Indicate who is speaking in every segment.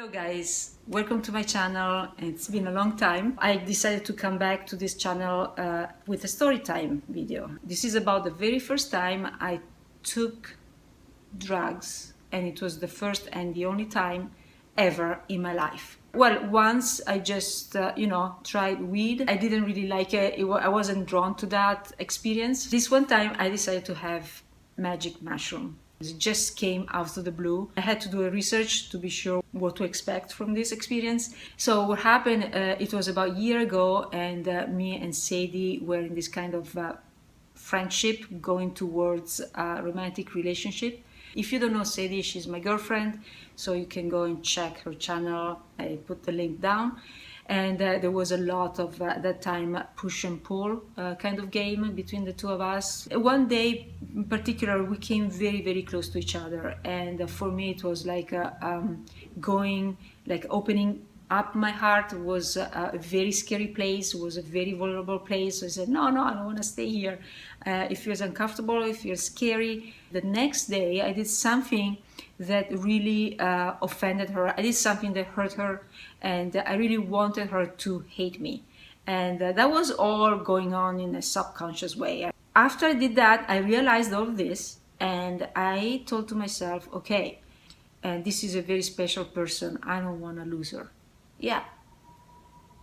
Speaker 1: Hello guys, welcome to my channel. It's been a long time. I decided to come back to this channel with a story time video. This is about the very first time I took drugs, and it was the first and the only time ever in my life. Well, once I just, tried weed. I didn't really like it. I wasn't drawn to that experience. This one time I decided to have magic mushroom. It just came out of the blue. I had to do a research to be sure what to expect from this experience. So what happened, it was about a year ago, and me and Sadie were in this kind of friendship going towards a romantic relationship. If you don't know Sadie, she's my girlfriend, so you can go and check her channel. I put the link down. And there was a lot of, at that time, push and pull kind of game between the two of us. One day in particular, we came very, very close to each other. And for me, it was like opening up my heart. It was a very scary place. It was a very vulnerable place. So I said, no, I don't want to stay here. It feels uncomfortable. It feels scary. The next day, I did something that really offended her. I did something that hurt her, and I really wanted her to hate me. And that was all going on in a subconscious way. After I did that, I realized all of this, and I told to myself, okay, and this is a very special person. I don't want to lose her. Yeah.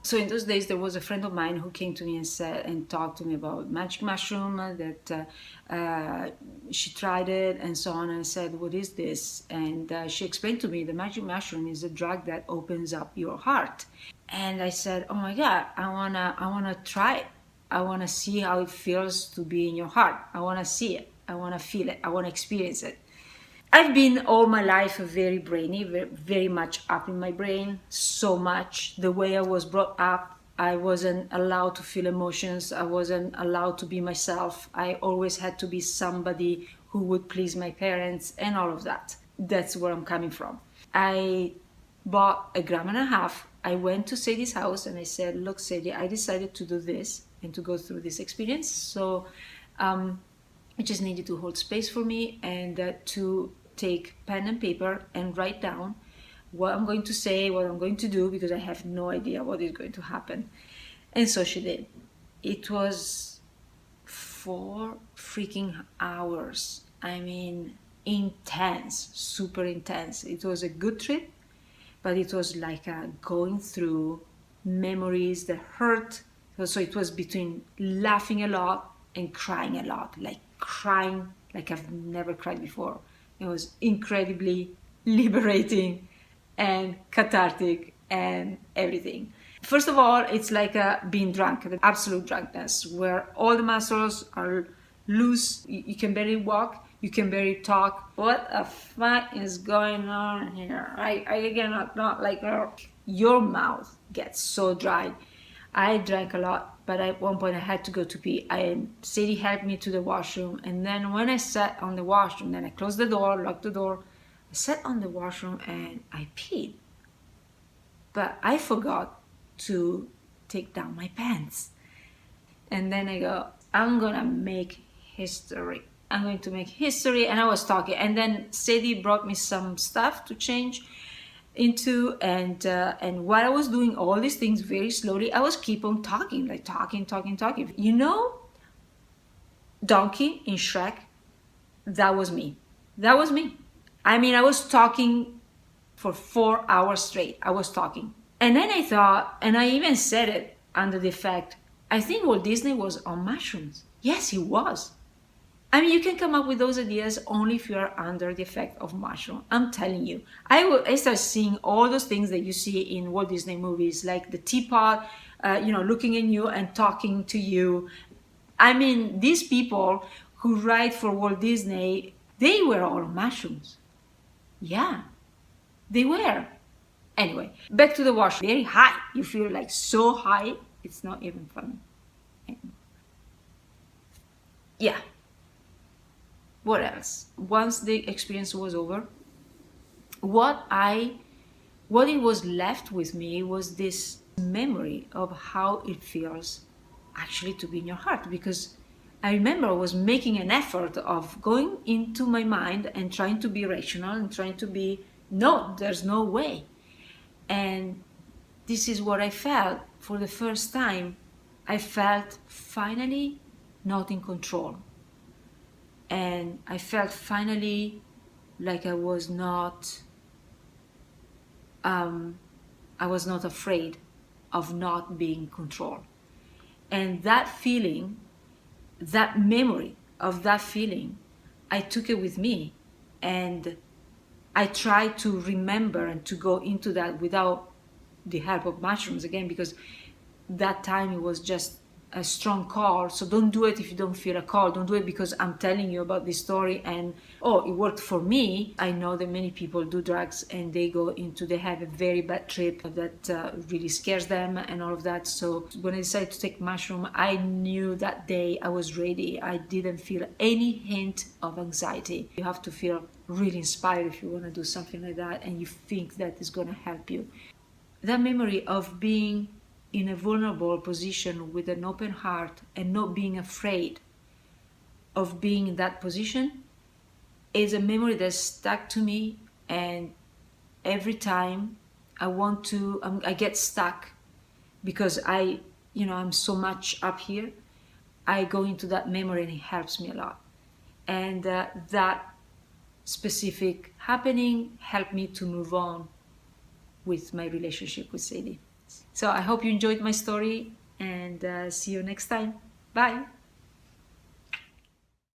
Speaker 1: So in those days, there was a friend of mine who came to me and said and talked to me about magic mushroom, that she tried it and so on. And I said, what is this? And she explained to me the magic mushroom is a drug that opens up your heart. And I said, oh my God, I wanna try it. I wanna see how it feels to be in your heart. I wanna see it. I wanna feel it. I wanna experience it. I've been all my life very brainy, very much up in my brain, so much. The way I was brought up, I wasn't allowed to feel emotions. I wasn't allowed to be myself. I always had to be somebody who would please my parents and all of that. That's where I'm coming from. I bought 1.5 grams. I went to Sadie's house and I said, look, Sadie, I decided to do this and to go through this experience. So I just needed to hold space for me and to take pen and paper and write down what I'm going to say, what I'm going to do, because I have no idea what is going to happen. And so she did. It was 4 freaking hours. I mean, intense, super intense. It was a good trip, but it was like going through memories that hurt. So it was between laughing a lot and crying a lot, like crying like I've never cried before. It was incredibly liberating and cathartic and everything. First of all, it's like being drunk, the absolute drunkenness, where all the muscles are loose. You can barely walk, you can barely talk. What the fuck is going on here? I cannot not like your mouth gets so dry. I drank a lot, but at one point I had to go to pee. Sadie helped me to the washroom, and then when I sat on the washroom, then I closed the door, locked the door, I sat on the washroom and I peed. But I forgot to take down my pants. And then I go, I'm gonna make history. I'm going to make history. And I was talking, and then Sadie brought me some stuff to change into, and while I was doing all these things very slowly, I was keep on talking, like talking. You know, Donkey in Shrek, that was me. I mean, I was talking for 4 hours straight. I was talking. And then I thought, and I even said it under the effect, I think Walt Disney was on mushrooms. Yes, he was. I mean, you can come up with those ideas only if you are under the effect of mushroom. I'm telling you. I start seeing all those things that you see in Walt Disney movies, like the teapot, looking at you and talking to you. I mean, these people who write for Walt Disney, they were all mushrooms. Yeah, they were. Anyway, back to the washroom. Very high. You feel like so high, it's not even funny. Yeah. What else? Once the experience was over, what it was left with me was this memory of how it feels actually to be in your heart. Because I remember I was making an effort of going into my mind and trying to be rational and trying to be, no, there's no way. And this is what I felt for the first time. I felt finally not in control. And I felt finally like I was not afraid of not being in control. And that feeling, that memory of that feeling, I took it with me, and I tried to remember and to go into that without the help of mushrooms again, because that time it was just a strong call. So don't do it if you don't feel a call. Don't do it because I'm telling you about this story and it worked for me. I know that many people do drugs and they have a very bad trip that really scares them and all of that. So when I decided to take mushroom, I knew that day I was ready. I didn't feel any hint of anxiety. You have to feel really inspired if you want to do something like that and you think that is going to help you. That memory of being in a vulnerable position with an open heart and not being afraid of being in that position is a memory that's stuck to me. And every time I get stuck because I'm so much up here, I go into that memory and it helps me a lot. And that specific happening helped me to move on with my relationship with Sadie. So I hope you enjoyed my story, and see you next time. Bye.